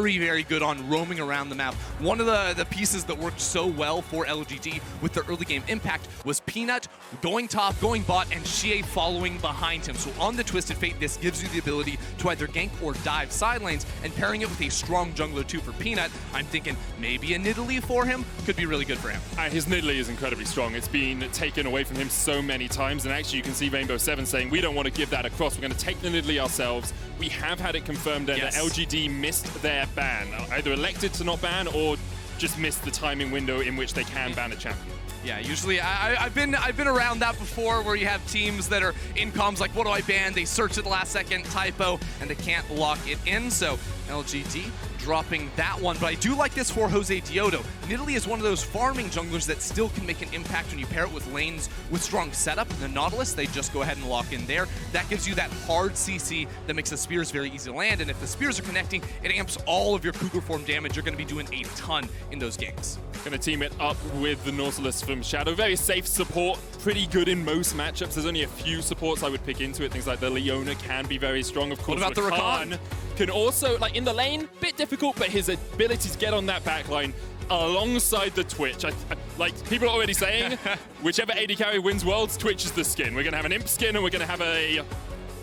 very good on roaming around the map. One of the pieces that worked so well for LGD with their early game impact was Peanut going top, going bot, and Xiye following behind him. So on the Twisted Fate, this gives you the ability to either gank or dive side lanes, and pairing it with a strong jungler too for Peanut, I'm thinking maybe a Nidalee for him could be really good for him. His Nidalee is incredibly strong. It's been taken away from him so many times, and actually you can see Rainbow7 saying, we don't want to give that across, we're going to take the Nidalee ourselves. We have had it confirmed that LGD missed their ban, either elected to not ban or just missed the timing window in which they can ban a champion. Yeah, usually I've been around that before, where you have teams that are in comms like, what do I ban? They search at the last second, typo, and they can't lock it in. So LGD dropping that one, but I do like this for Josedeodo. Nidalee is one of those farming junglers that still can make an impact when you pair it with lanes with strong setup. The Nautilus, they just go ahead and lock in there. That gives you that hard CC that makes the spears very easy to land, and if the spears are connecting, it amps all of your Cougar form damage. You're going to be doing a ton in those games. Going to team it up with the Nautilus from Shadow. Very safe support, pretty good in most matchups. There's only a few supports I would pick into it. Things like the Leona can be very strong. Of course, what about the Rakan? Can also, like in the lane, bit difficult, but his ability to get on that backline alongside the Twitch. Like, people are already saying, whichever AD carry wins Worlds, Twitch is the skin. We're going to have an Imp skin, and we're going to have a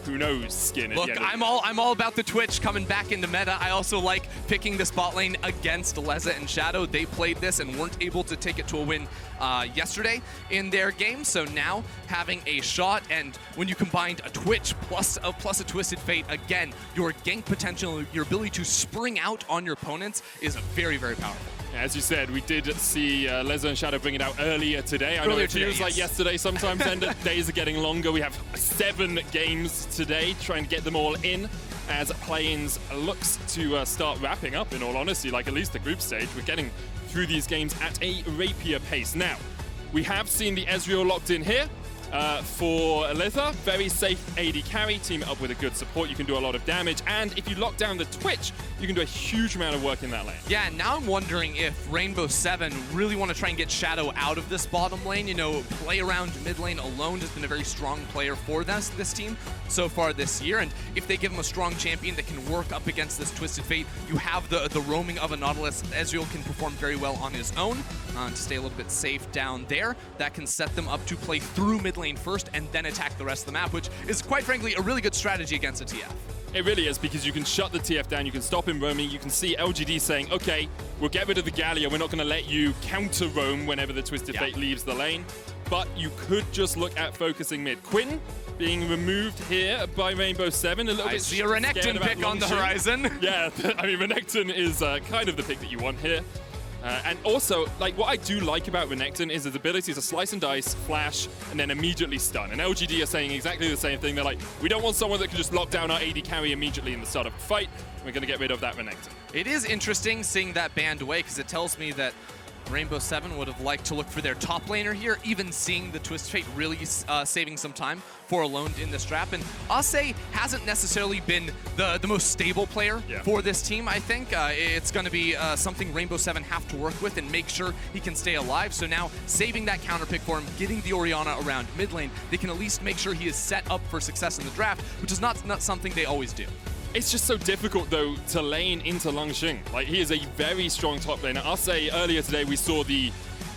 who knows skin. Look, I'm all about the Twitch coming back into meta. I also like picking the spot lane against Leza and Shadow. They played this and weren't able to take it to a win yesterday in their game. So now having a shot, and when you combined a Twitch plus a Twisted Fate, again, your gank potential, your ability to spring out on your opponents is very, very powerful. As you said, we did see Leza and Shadow bring it out earlier today. I know it feels like yesterday sometimes, and days are getting longer. We have 7 games today, trying to get them all in as Play-Ins looks to start wrapping up, in all honesty, like at least the group stage. We're getting through these games at a rapier pace. Now, we have seen the Ezreal locked in here. For Leza, very safe AD carry, team it up with a good support, you can do a lot of damage, and if you lock down the Twitch, you can do a huge amount of work in that lane. Yeah, now I'm wondering if Rainbow7 really want to try and get Shadow out of this bottom lane. You know, play around mid lane alone has been a very strong player for this team so far this year, and if they give him a strong champion that can work up against this Twisted Fate, you have the roaming of a Nautilus. Ezreal can perform very well on his own to stay a little bit safe down there. That can set them up to play through mid lane first and then attack the rest of the map, which is quite frankly a really good strategy against a TF. It really is, because you can shut the TF down, you can stop him roaming, you can see LGD saying, okay, we'll get rid of the Gallia, we're not going to let you counter roam whenever the Twisted Fate leaves the lane, but you could just look at focusing mid. Quinn being removed here by Rainbow7, a little bit. I see a Renekton pick on the horizon. Yeah, I mean, Renekton is kind of the pick that you want here. And also, like, what I do like about Renekton is his ability to slice and dice, flash, and then immediately stun. And LGD are saying exactly the same thing. They're like, we don't want someone that can just lock down our AD carry immediately in the start of a fight. We're going to get rid of that Renekton. It is interesting seeing that banned away, because it tells me that Rainbow7 would have liked to look for their top laner here, even seeing the Twisted Fate really saving some time for Alone in this trap. And Acce hasn't necessarily been the most stable player for this team, I think. It's going to be something Rainbow7 have to work with and make sure he can stay alive. So now, saving that counter pick for him, getting the Orianna around mid lane, they can at least make sure he is set up for success in the draft, which is not something they always do. It's just so difficult, though, to lane into Langx. Like, he is a very strong top laner. I'll say earlier today we saw the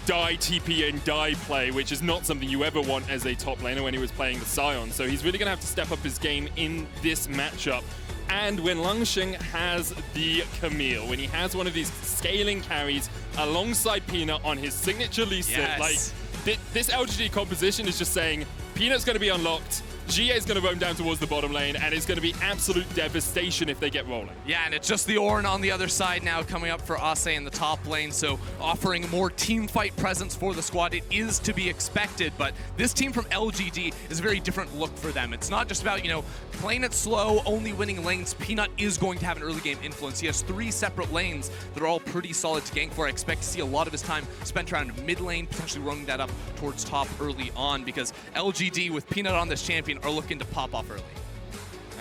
die TP and die play, which is not something you ever want as a top laner when he was playing the Sion. So he's really going to have to step up his game in this matchup. And when Langx has the Camille, when he has one of these scaling carries alongside Peanut on his signature Lee sit, like, this LGD composition is just saying Peanut's going to be unlocked, Xiye is going to roam down towards the bottom lane, and it's going to be absolute devastation if they get rolling. Yeah, and it's just the Ornn on the other side now coming up for Acce in the top lane, so offering more team fight presence for the squad. It is to be expected, but this team from LGD is a very different look for them. It's not just about, you know, playing it slow, only winning lanes. Peanut is going to have an early game influence. He has 3 separate lanes that are all pretty solid to gank for. I expect to see a lot of his time spent around mid lane, potentially roaming that up towards top early on, because LGD with Peanut on this champion are looking to pop off early.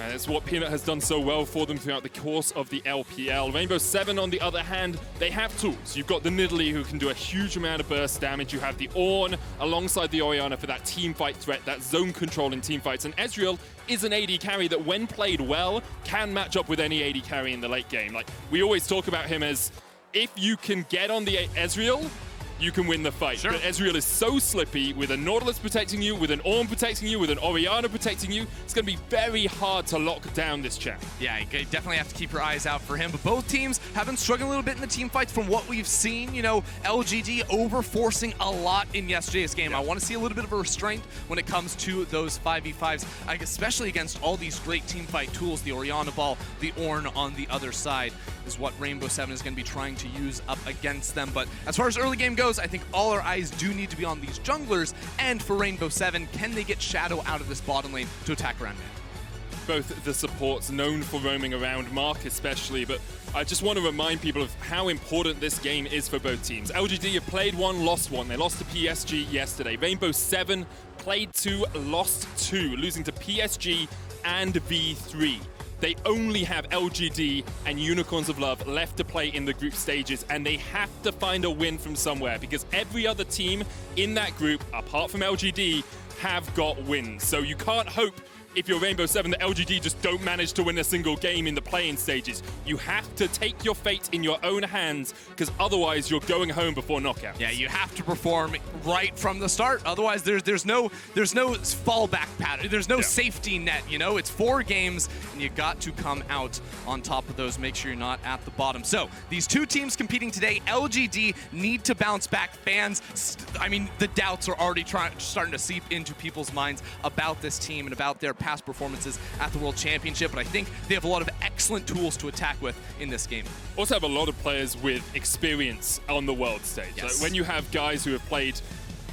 It's what Peanut has done so well for them throughout the course of the LPL. Rainbow 7, on the other hand, they have tools. You've got the Nidalee, who can do a huge amount of burst damage. You have the Ornn alongside the Orianna for that team fight threat, that zone control in team fights. And Ezreal is an AD carry that, when played well, can match up with any AD carry in the late game. Like, we always talk about him as, if you can get on the Ezreal, you can win the fight. Sure. But Ezreal is so slippy, with a Nautilus protecting you, with an Ornn protecting you, with an Orianna protecting you. It's going to be very hard to lock down this champ. Yeah, you definitely have to keep your eyes out for him. But both teams have been struggling a little bit in the team fights from what we've seen. You know, LGD over-forcing a lot in yesterday's game. I want to see a little bit of a restraint when it comes to those 5v5s, especially against all these great team fight tools. The Orianna ball, the Ornn on the other side is what Rainbow 7 is going to be trying to use up against them. But as far as early game goes, I think all our eyes do need to be on these junglers. And for Rainbow 7, can they get Shadow out of this bottom lane to attack around mid? Both the supports known for roaming around, Mark especially, but I just want to remind people of how important this game is for both teams. LGD have played one, lost one. They lost to PSG yesterday. Rainbow 7 played 2, lost 2, losing to PSG and V3. They only have LGD and Unicorns of Love left to play in the group stages, and they have to find a win from somewhere, because every other team in that group, apart from LGD, have got wins. So you can't hope, if you're Rainbow 7, that LGD just don't manage to win a single game in the play-in stages. You have to take your fate in your own hands, because otherwise you're going home before knockout. Yeah, you have to perform right from the start. Otherwise, there's no fallback pattern. There's no safety net. You know, it's 4 games, and you got to come out on top of those. Make sure you're not at the bottom. So these two teams competing today, LGD need to bounce back. Fans, I mean, the doubts are already starting to seep into people's minds about this team and about their past performances at the World Championship, but I think they have a lot of excellent tools to attack with in this game. Also have a lot of players with experience on the world stage. Yes. Like, when you have guys who have played,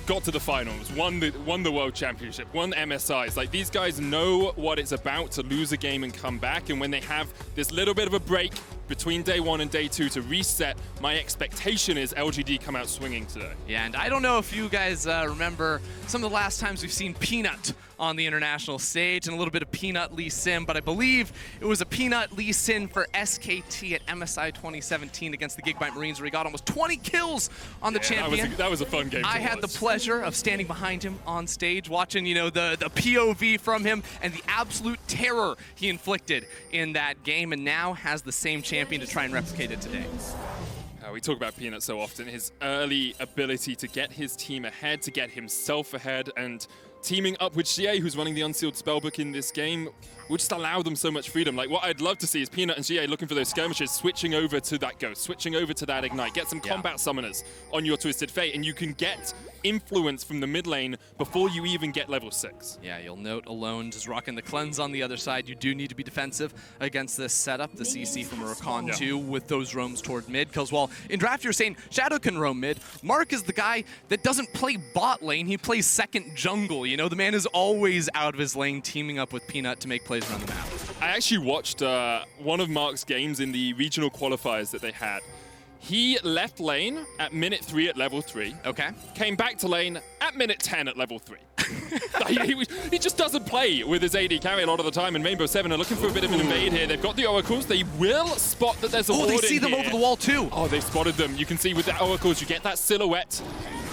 got to the finals, won the World Championship, won MSIs, like, these guys know what it's about to lose a game and come back, and when they have this little bit of a break between day 1 and day 2 to reset, my expectation is LGD come out swinging today. Yeah, and I don't know if you guys remember some of the last times we've seen Peanut on the international stage, and a little bit of Peanut Lee Sin, but I believe it was a Peanut Lee Sin for SKT at MSI 2017 against the Gigabyte Marines, where he got almost 20 kills on the champion. That was a fun game. I had the pleasure of standing behind him on stage, watching, you know, the POV from him and the absolute terror he inflicted in that game, and now has the same champion to try and replicate it today. We talk about Peanut so often, his early ability to get his team ahead, to get himself ahead, and teaming up with Xiye, who's running the Unsealed Spellbook in this game, would just allow them so much freedom. Like, what I'd love to see is Peanut and Xiye looking for those skirmishes, switching over to that Ghost, switching over to that Ignite, get some combat summoners on your Twisted Fate, and you can get influence from the mid lane before you even get level 6. Yeah, you'll note Alone just rocking the cleanse on the other side. You do need to be defensive against this setup, the CC from Rakan too, with those roams toward mid, because while in draft you're saying Shadow can roam mid, Mark is the guy that doesn't play bot lane, he plays second jungle. You know, the man is always out of his lane, teaming up with Peanut to make plays around the map. I actually watched one of Mark's games in the regional qualifiers that they had. He left lane at minute 3 at level 3. Okay. Came back to lane at minute 10 at level 3. he just doesn't play with his AD carry a lot of the time, and Rainbow 7 are looking for a bit of an invade here. They've got the Oracles. They will spot that there's a ward in here. They see them over the wall too. Oh, they've spotted them. You can see with the Oracles, you get that silhouette.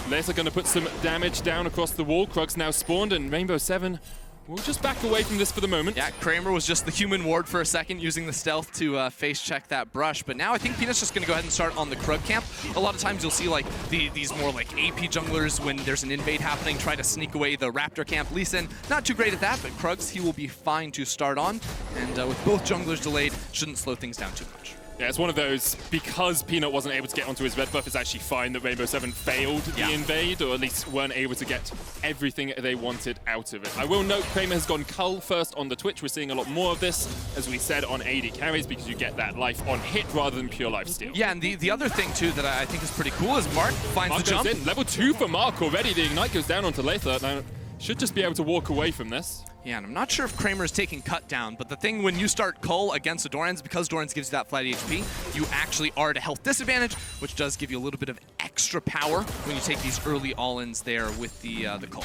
Leza going to put some damage down across the wall. Krug's now spawned, and Rainbow 7 will just back away from this for the moment. Yeah, Kramer was just the human ward for a second, using the stealth to face check that brush. But now I think Peanut's just going to go ahead and start on the Krug camp. A lot of times you'll see like these more like AP junglers, when there's an invade happening, try to sneak away the Raptor camp. Lee Sin, not too great at that, but Krug's, he will be fine to start on. And with both junglers delayed, shouldn't slow things down too much. Yeah, it's one of those, because Peanut wasn't able to get onto his red buff, it's actually fine that Rainbow 7 failed the invade, or at least weren't able to get everything they wanted out of it. I will note Kramer has gone Cull first on the Twitch. We're seeing a lot more of this, as we said, on AD carries, because you get that life on hit rather than pure life steal. Yeah, and the other thing too that I think is pretty cool is Mark finds the jump. In. Level 2 for Mark already. The Ignite goes down onto Leza. Now, should just be able to walk away from this. Yeah, and I'm not sure if Kramer is taking cut down, but the thing when you start Cull against a Doran's, because Doran's gives you that flat HP, you actually are at a health disadvantage, which does give you a little bit of extra power when you take these early all-ins there with the Cull.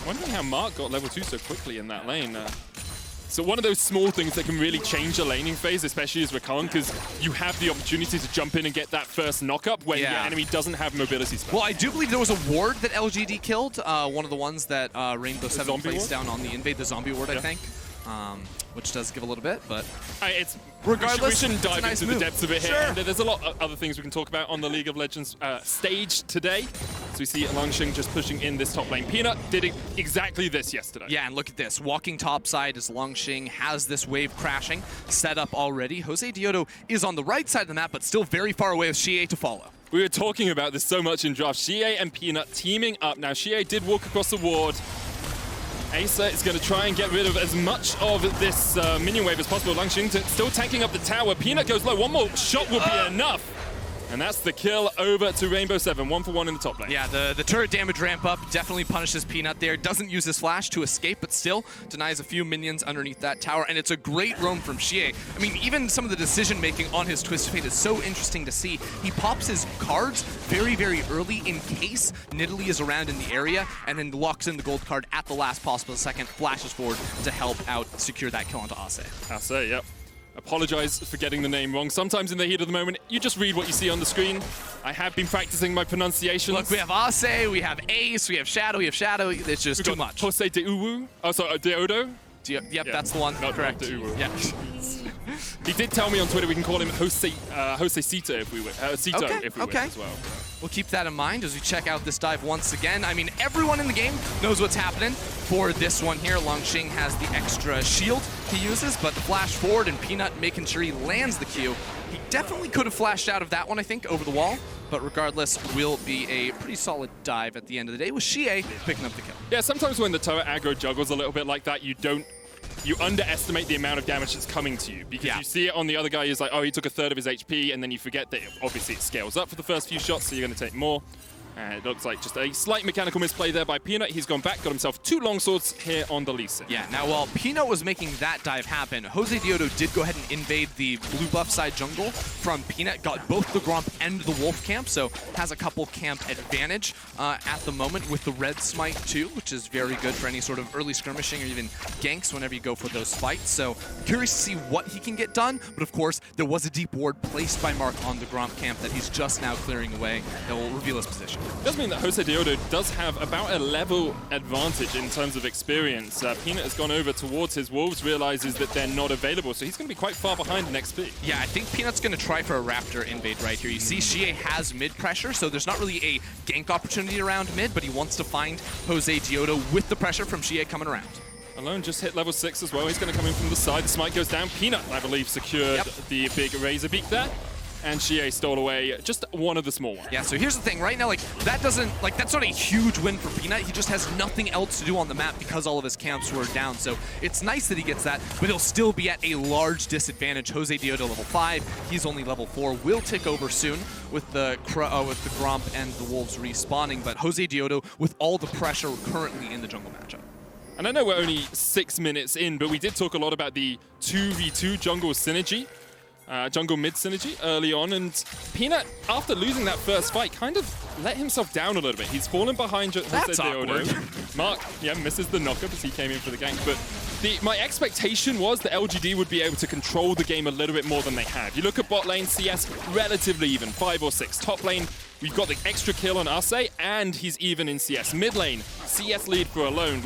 Wondering how Mark got level 2 so quickly in that lane. So one of those small things that can really change a laning phase, especially as Rakan, because you have the opportunity to jump in and get that first knock-up when your enemy doesn't have mobility spell. Well, I do believe there was a ward that LGD killed, one of the ones that Rainbow 7 placed down on the invade, the zombie ward, I think. Which does give a little bit, but it's regardless, we shouldn't dive nice into move. the depths of it here. And there's a lot of other things we can talk about on the League of Legends stage today. So we see Langx just pushing in this top lane. Peanut did exactly this yesterday. Yeah, and look at this. Walking topside as Langx has this wave crashing set up already. Josedeodo is on the right side of the map, but still very far away with Xiye to follow. We were talking about this so much in draft. Xiye and Peanut teaming up. Now, Xiye did walk across the ward. Acce is going to try and get rid of as much of this minion wave as possible. Langx still tanking up the tower. Peanut goes low. One more shot will be enough. And that's the kill over to Rainbow 7. 1-for-1 in the top lane. Yeah, the turret damage ramp up definitely punishes Peanut there. Doesn't use his flash to escape, but still denies a few minions underneath that tower. And it's a great roam from Xiye. I mean, even some of the decision making on his Twist Fate is so interesting to see. He pops his cards very, very early in case Nidalee is around in the area, and then locks in the gold card at the last possible second, flashes forward to help out secure that kill onto Acce. Acce, yep. Apologize for getting the name wrong. Sometimes in the heat of the moment, you just read what you see on the screen. I have been practicing my pronunciations. Look, we have Acce, we have Ace, we have Shadow, it's just too much. Josedeodo? Oh, sorry, Deodo? Yep, that's the one. Correct. Yeah. He did tell me on Twitter we can call him Josecito if we wish. Wish as well. We'll keep that in mind as we check out this dive once again. I mean, everyone in the game knows what's happening for this one here. Langx has the extra shield he uses, but the flash forward and Peanut making sure he lands the Q. He definitely could have flashed out of that one, I think, over the wall. But regardless, will be a pretty solid dive at the end of the day with Xiye picking up the kill. Yeah, sometimes when the turret aggro juggles a little bit like that, you underestimate the amount of damage that's coming to you because you see it on the other guy. He's like, oh, he took a third of his HP, and then you forget that obviously it scales up for the first few shots, so you're going to take more. And it looks like just a slight mechanical misplay there by Peanut. He's gone back, got himself 2 longswords here on the Lee Sin. Yeah, now while Peanut was making that dive happen, Josedeodo did go ahead and invade the blue buff side jungle from Peanut, got both the Gromp and the Wolf camp, so has a couple camp advantage at the moment with the red smite too, which is very good for any sort of early skirmishing or even ganks whenever you go for those fights. So curious to see what he can get done, but of course there was a deep ward placed by Mark on the Gromp camp that he's just now clearing away that will reveal his position. It does mean that Josedeodo does have about a level advantage in terms of experience. Peanut has gone over towards his wolves, realizes that they're not available, so he's going to be quite far behind in XP. Yeah, I think Peanut's going to try for a Raptor invade right here. You see Xiye has mid pressure, so there's not really a gank opportunity around mid, but he wants to find Josedeodo with the pressure from Xiye coming around. Alone just hit level 6 as well. He's going to come in from the side. The smite goes down. Peanut, I believe, secured the big razor beak there. And Xiye stole away just one of the small ones. Yeah, so here's the thing. Right now, that's not a huge win for Peanut. He just has nothing else to do on the map because all of his camps were down. So it's nice that he gets that, but he'll still be at a large disadvantage. Josedeodo level 5. He's only level 4. Will tick over soon with the Gromp and the Wolves respawning, but Josedeodo with all the pressure currently in the jungle matchup. And I know we're only 6 minutes in, but we did talk a lot about the 2v2 jungle synergy. Jungle mid synergy early on, and Peanut, after losing that first fight, kind of let himself down a little bit. He's fallen behind Josedeodo. Mark, misses the knockup as he came in for the gank, but my expectation was that LGD would be able to control the game a little bit more than they have. You look at bot lane, CS, relatively even, 5 or 6. Top lane, we've got the extra kill on Acce, and he's even in CS. Mid lane, CS lead for Alone.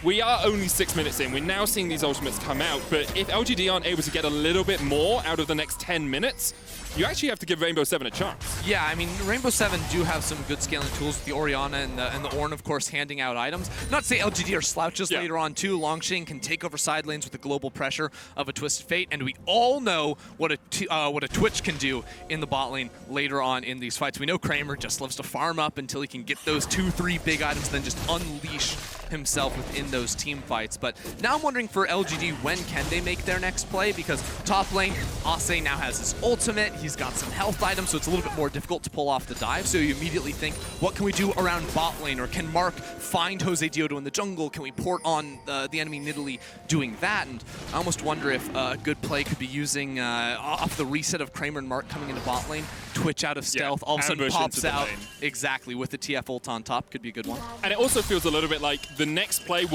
We are only 6 minutes in. We're now seeing these ultimates come out, but if LGD aren't able to get a little bit more out of the next 10 minutes, you actually have to give Rainbow 7 a chance. Yeah, I mean, Rainbow 7 do have some good scaling tools with the Orianna and the Ornn, of course, handing out items. Not to say LGD are slouches later on, too. Langx can take over side lanes with the global pressure of a Twisted Fate, and we all know what a Twitch can do in the bot lane later on in these fights. We know Kramer just loves to farm up until he can get those 2-3 big items, then just unleash himself within those team fights. But now I'm wondering for LGD, when can they make their next play? Because top lane, Acce now has his ultimate. He's got some health items, so it's a little bit more difficult to pull off the dive. So you immediately think, what can we do around bot lane? Or can Mark find Josedeodo in the jungle? Can we port on the enemy Nidalee doing that? And I almost wonder if a good play could be using off the reset of Kramer and Mark coming into bot lane, Twitch out of stealth, all of a sudden pops out. Exactly, with the TF ult on top. Could be a good one. And it also feels a little bit like the next play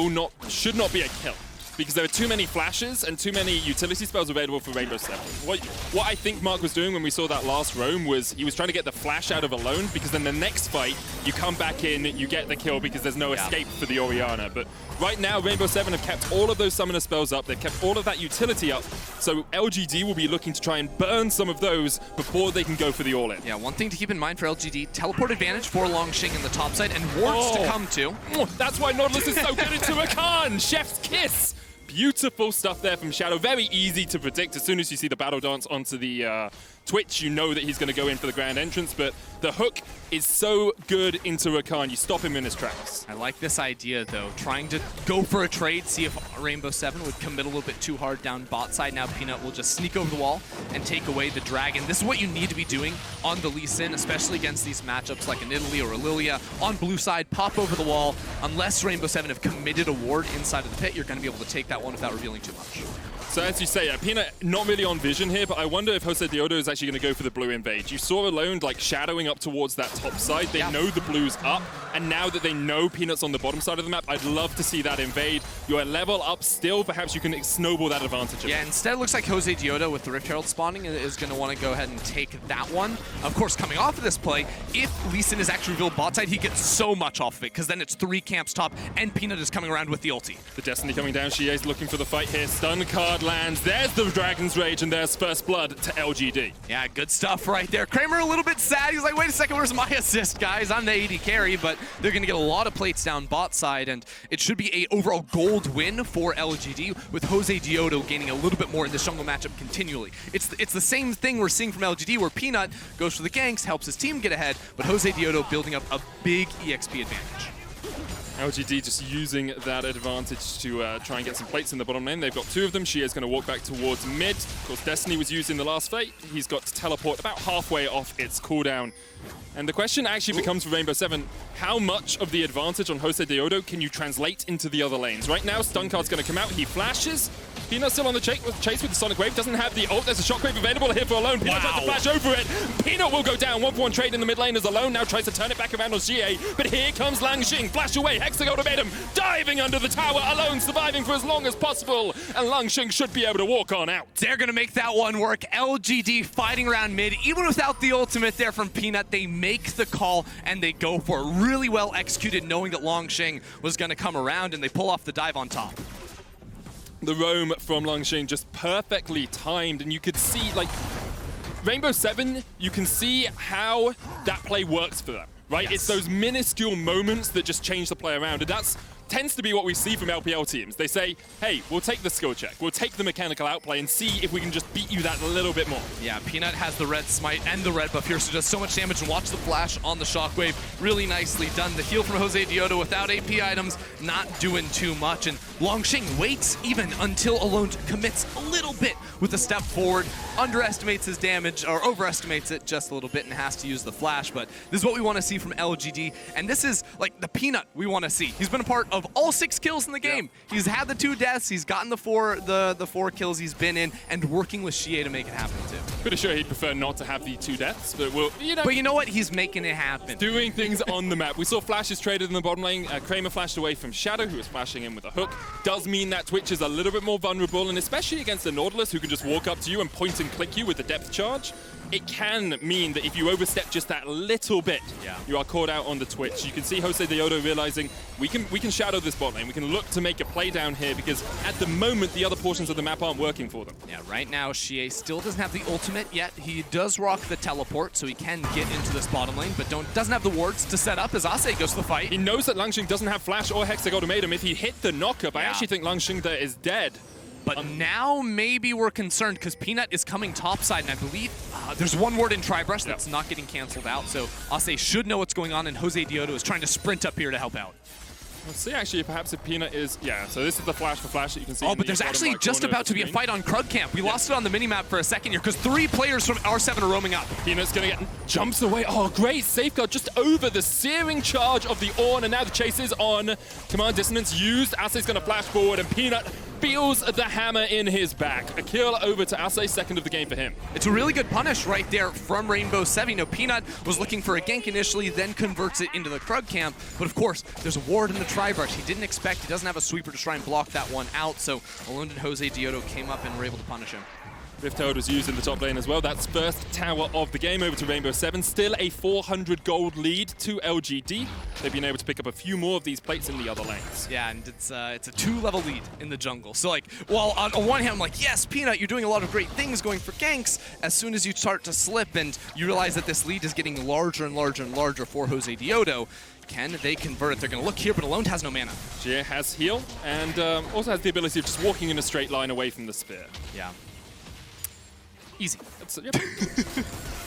should not be a kill. because there are too many flashes and too many utility spells available for Rainbow 7. What I think Mark was doing when we saw that last roam was he was trying to get the flash out of Alone, because then the next fight, you come back in, you get the kill because there's no escape for the Orianna. But right now, Rainbow 7 have kept all of those summoner spells up, they've kept all of that utility up, so LGD will be looking to try and burn some of those before they can go for the all-in. Yeah, one thing to keep in mind for LGD, teleport advantage for Langx in the top side, and wards to come to. That's why Nautilus is so good into Rakan! Chef's kiss! Beautiful stuff there from Shadow. Very easy to predict. As soon as you see the battle dance onto the Twitch, you know that he's going to go in for the grand entrance, but the hook is so good into Rakan. You stop him in his tracks. I like this idea, though. Trying to go for a trade, see if Rainbow 7 would commit a little bit too hard down bot side. Now Peanut will just sneak over the wall and take away the dragon. This is what you need to be doing on the Lee Sin, especially against these matchups like a Nidalee or a Lilia. On blue side, pop over the wall. Unless Rainbow 7 have committed a ward inside of the pit, you're going to be able to take that one without revealing too much. So as you say, Peanut not really on vision here, but I wonder if Josedeodo is actually going to go for the blue invade. You saw Alone like shadowing up towards that top side. They know the blue's up, and now that they know Peanut's on the bottom side of the map, I'd love to see that invade. You're a level up still, perhaps you can snowball that advantage. Yeah, instead it looks like Josedeodo with the Rift Herald spawning is going to want to go ahead and take that one. Of course, coming off of this play, if Lee Sin is actually revealed bot side, he gets so much off of it, because then it's 3 camps top, and Peanut is coming around with the ulti. The Destiny coming down, Xiye's looking for the fight here. Stun card lands, there's the Dragon's Rage, and there's first blood to LGD. Yeah, good stuff right there. Kramer a little bit sad. He's like, wait a second, where's my assist, guys? I'm the AD carry, but they're going to get a lot of plates down bot side, and it should be a overall gold win for LGD, with Josedeodo gaining a little bit more in this jungle matchup continually. It's the same thing we're seeing from LGD, where Peanut goes for the ganks, helps his team get ahead, but Josedeodo building up a big EXP advantage. LGD just using that advantage to try and get some plates in the bottom lane. They've got 2 of them. Xiye's going to walk back towards mid. Of course, Destiny was used in the last fight. He's got to teleport about halfway off its cooldown. And the question actually becomes for Rainbow 7, how much of the advantage on Josedeodo can you translate into the other lanes? Right now, stun card's going to come out. He flashes. Peanut still on the chase with the Sonic Wave. Doesn't have the ult. There's a Shockwave available here for Alone. Peanut tries to flash over it. Peanut will go down. 1-for-1 trade in the mid lane as Alone now tries to turn it back around on Xiye. But here comes Langx. Flash away. Hexagon made him. Diving under the tower. Alone surviving for as long as possible. And Langx should be able to walk on out. They're going to make that one work. LGD fighting around mid. Even without the ultimate there from Peanut, they make the call and they go for it. Really well executed, knowing that Langx was going to come around, and they pull off the dive on top. The roam from Langx just perfectly timed, and you could see, like, Rainbow 7, you can see how that play works for them, right? Yes. It's those minuscule moments that just change the play around, and that's tends to be what we see from LPL teams. They say, hey, we'll take the skill check, we'll take the mechanical outplay and see if we can just beat you that a little bit more. Yeah, Peanut has the red smite and the red buff here, so does so much damage, and watch the flash on the Shockwave. Really nicely done. The heal from Josedeodo without AP items, not doing too much, and Langx waits even until Alone commits a little bit with a step forward, underestimates his damage, or overestimates it just a little bit, and has to use the flash, but this is what we want to see from LGD, and this is like the Peanut we want to see. He's been a part of all 6 kills in the game. Yep. He's had the 2 deaths, he's gotten the 4 kills he's been in, and working with Xiye to make it happen too. Pretty sure he'd prefer not to have the 2 deaths, but we'll, But you know what? He's making it happen. Doing things on the map. We saw flashes traded in the bottom lane. Kramer flashed away from Shadow, who was flashing in with a hook. Does mean that Twitch is a little bit more vulnerable, and especially against the Nautilus, who can just walk up to you and point and click you with the depth charge. It can mean that if you overstep just that little bit, you are caught out on the Twitch. You can see Josedeodo realizing we can shadow this bot lane. We can look to make a play down here, because at the moment the other portions of the map aren't working for them. Yeah, right now Xiye still doesn't have the ultimate yet. He does rock the teleport, so he can get into this bottom lane, but doesn't have the wards to set up as Acce goes to the fight. He knows that Langx doesn't have flash or Hexagon made him. If he hit the knockup, I actually think Langx there is dead. But now maybe we're concerned, because Peanut is coming topside, and I believe there's one ward in Tribrush that's not getting canceled out, so Acce should know what's going on, and Josedeodo is trying to sprint up here to help out. Let's see, actually, perhaps if Peanut is... Yeah, so this is the flash for flash that you can see. Oh, but there's actually just about to be a fight on Krug Camp. We lost it on the minimap for a second here, because 3 players from R7 are roaming up. Peanut's going to get... Jumps away. Oh, great safeguard just over the searing charge of the Ornn, and now the chase is on. Command Dissonance used. Acce's going to flash forward, and Peanut feels the hammer in his back. A kill over to Acce, second of the game for him. It's a really good punish right there from Rainbow 7. You know, Peanut was looking for a gank initially, then converts it into the Krug camp. But of course, there's a ward in the tri-brush. He didn't expect, he doesn't have a sweeper to try and block that one out. So Alone and Josedeodo came up and were able to punish him. Rift Herald was used in the top lane as well. That's first tower of the game over to Rainbow 7. Still a 400 gold lead to LGD. They've been able to pick up a few more of these plates in the other lanes. Yeah, and it's a 2-level lead in the jungle. So like, while on one hand I'm like, yes, Peanut, you're doing a lot of great things going for ganks, as soon as you start to slip and you realize that this lead is getting larger and larger and larger for Josedeodo, can they convert it? They're going to look here, but Alone has no mana. Xiye has heal and also has the ability of just walking in a straight line away from the spear. Yeah. Easy. Yep.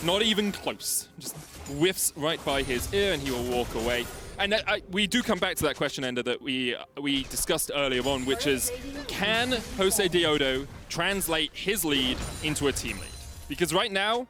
Not even close. Just whiffs right by his ear and he will walk away. And we do come back to that question, Ender, that we discussed earlier on, which is, can Josedeodo translate his lead into a team lead? Because right now,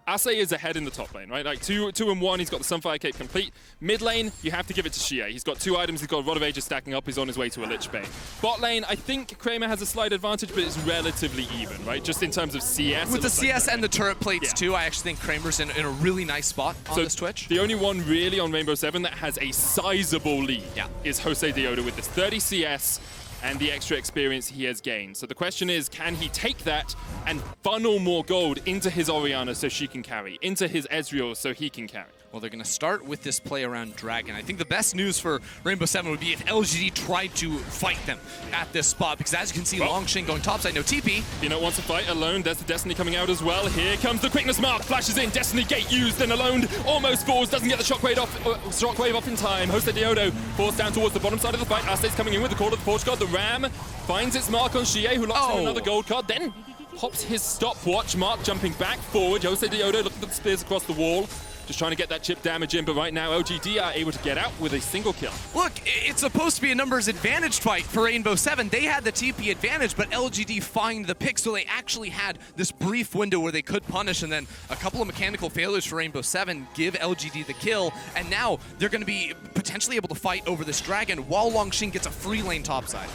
Acce is ahead in the top lane, right? Like 2 and 1, he's got the Sunfire Cape complete. Mid lane, you have to give it to Xiye. He's got 2 items, he's got a Rod of Ages stacking up, he's on his way to a Lich Bane. Bot lane, I think Kramer has a slight advantage, but it's relatively even, right? Just in terms of CS. With the CS and the turret plates too, I actually think Kramer's in a really nice spot on this Twitch. The only one really on Rainbow 7 that has a sizable lead is Josedeodo with this 30 CS and the extra experience he has gained. So the question is, can he take that and funnel more gold into his Orianna so she can carry, into his Ezreal so he can carry? Well, they're going to start with this play around Dragon. I think the best news for Rainbow 7 would be if LGD tried to fight them at this spot, because as you can see, Langx going topside, no TP. Peanut wants to fight Alone. There's the Destiny coming out as well. Here comes the quickness mark, flashes in, Destiny Gate used, and Alone almost falls, doesn't get the shockwave off in time. Josedeodo forced down towards the bottom side of the fight. Acce's coming in with the Call of the Forge Guard. The Ram finds its mark on Xiye, who locks in another gold card, then pops his stopwatch mark, jumping back forward. Josedeodo looking at the spears across the wall. Just trying to get that chip damage in, but right now LGD are able to get out with a single kill. Look, it's supposed to be a numbers advantage fight for Rainbow 7. They had the TP advantage, but LGD find the pick, so they actually had this brief window where they could punish, and then a couple of mechanical failures for Rainbow 7 give LGD the kill, and now they're going to be potentially able to fight over this Dragon while Langx gets a free lane topside.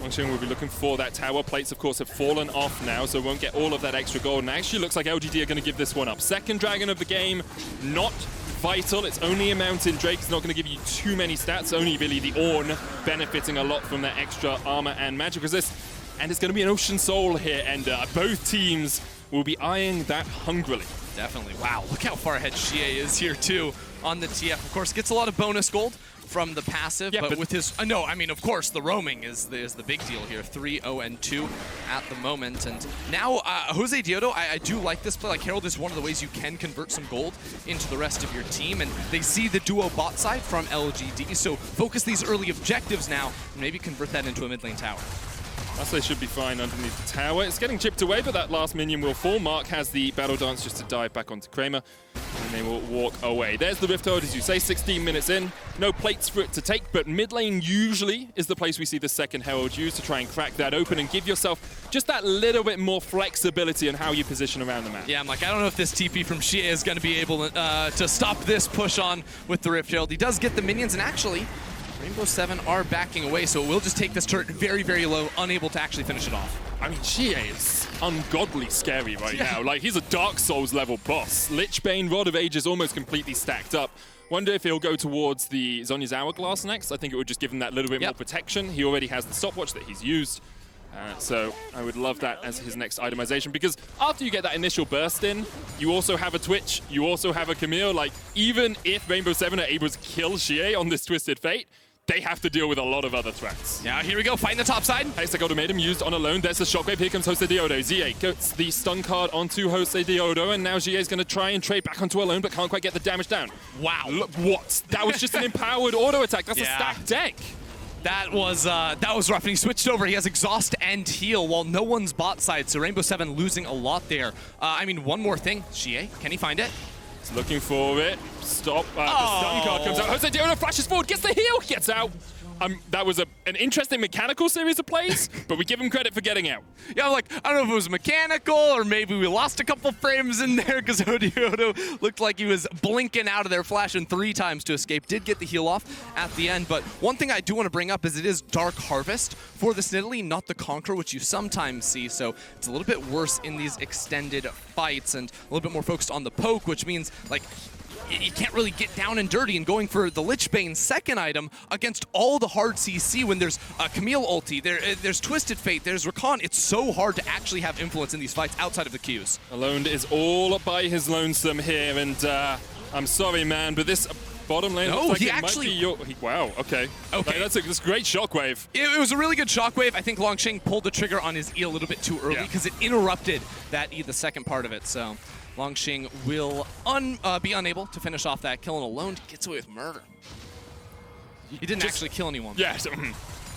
Langx will be looking for that tower. Plates, of course, have fallen off now, so won't get all of that extra gold. And actually looks like LGD are going to give this one up. Second Dragon of the game, not vital. It's only a Mountain Drake. It's not going to give you too many stats. Only really the Ornn benefiting a lot from that extra armor and magic resist. And it's going to be an Ocean Soul here, and both teams will be eyeing that hungrily. Definitely. Wow, look how far ahead Xiye is here, too, on the TF. Of course, gets a lot of bonus gold from the passive, but with his... no, I mean, of course, the roaming is the big deal here. 3-0-2 at the moment. And now, Josedeodo, I do like this play. Like, Herald is one of the ways you can convert some gold into the rest of your team. And they see the duo bot side from LGD, so focus these early objectives now and maybe convert that into a mid lane tower. Acce should be fine underneath the tower. It's getting chipped away, but that last minion will fall. Mark has the Battle Dance just to dive back onto Kramer, and they will walk away. There's the Rift Herald, as you say, 16 minutes in. No plates for it to take, but mid lane usually is the place we see the second Herald used to try and crack that open and give yourself just that little bit more flexibility in how you position around the map. Yeah, I'm like, I don't know if this TP from Xiye is going to be able to stop this push on with the Rift Herald. He does get the minions, and actually, Rainbow 7 are backing away, so it will just take this turret very, very low, unable to actually finish it off. I mean, Xiye is ungodly scary right now. Like, he's a Dark Souls level boss. Lich Bane, Rod of Ages almost completely stacked up. Wonder if he'll go towards the Zhonya's Hourglass next. I think it would just give him that little bit more protection. He already has the stopwatch that he's used. So I would love that as his next itemization, because after you get that initial burst in, you also have a Twitch, you also have a Camille. Like, even if Rainbow 7 are able to kill Xiye on this Twisted Fate, they have to deal with a lot of other threats. Now here we go, fighting the top side. Acce Ultimatum used on Alone. There's the shockwave. Here comes Josedeodo. Xiye gets the stun card onto Josedeodo, and now Xiye's going to try and trade back onto Alone, but can't quite get the damage down. Wow. Look, what? That was just an empowered auto attack. That's a stacked deck. That was rough, and he switched over. He has Exhaust and Heal while no one's bot side, so Rainbow 7 losing a lot there. I mean, one more thing. Xiye, can he find it? He's looking for it. Stop. The stun card comes out. Josedeodo flashes forward, gets the heal, gets out. that was an interesting mechanical series of plays, but we give him credit for getting out. Yeah, I'm like, I don't know if it was mechanical or maybe we lost a couple frames in there because Josedeodo looked like he was blinking out of there, flashing 3 times to escape. Did get the heal off at the end, but one thing I do want to bring up is it is Dark Harvest for this Nidalee, not the Conqueror, which you sometimes see, so it's a little bit worse in these extended fights and a little bit more focused on the poke, which means, like, you can't really get down and dirty and going for the Lichbane's second item against all the hard CC when there's Camille ulti, there's Twisted Fate, there's Rakan. It's so hard to actually have influence in these fights outside of the Qs. Alone is all by his lonesome here, and I'm sorry, man, but this bottom lane looks like it might be your... Wow, okay. Like, that's a great shockwave. It was a really good shockwave. I think Langx pulled the trigger on his E a little bit too early because it interrupted that E, the second part of it, so... Langx will be unable to finish off that kill, and Alone gets away with murder. He didn't actually kill anyone. Yeah.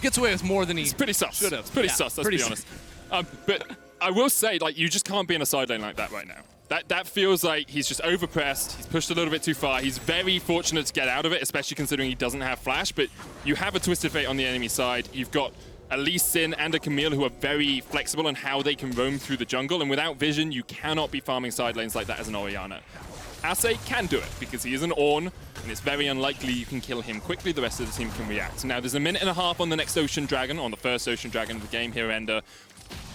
Gets away with more than he It's pretty sus. should have. It's pretty sus, let's be honest. But I will say, like, you just can't be in a side lane like that right now. That feels like he's just overpressed, he's pushed a little bit too far. He's very fortunate to get out of it, especially considering he doesn't have flash, but you have a Twisted Fate on the enemy side. You've got a Lee Sin and a Camille who are very flexible in how they can roam through the jungle, and without vision, you cannot be farming side lanes like that as an Orianna. Acce can do it because he is an Ornn, and it's very unlikely you can kill him quickly. The rest of the team can react. Now, there's a minute and a half on the next Ocean Dragon, on the first Ocean Dragon of the game here, and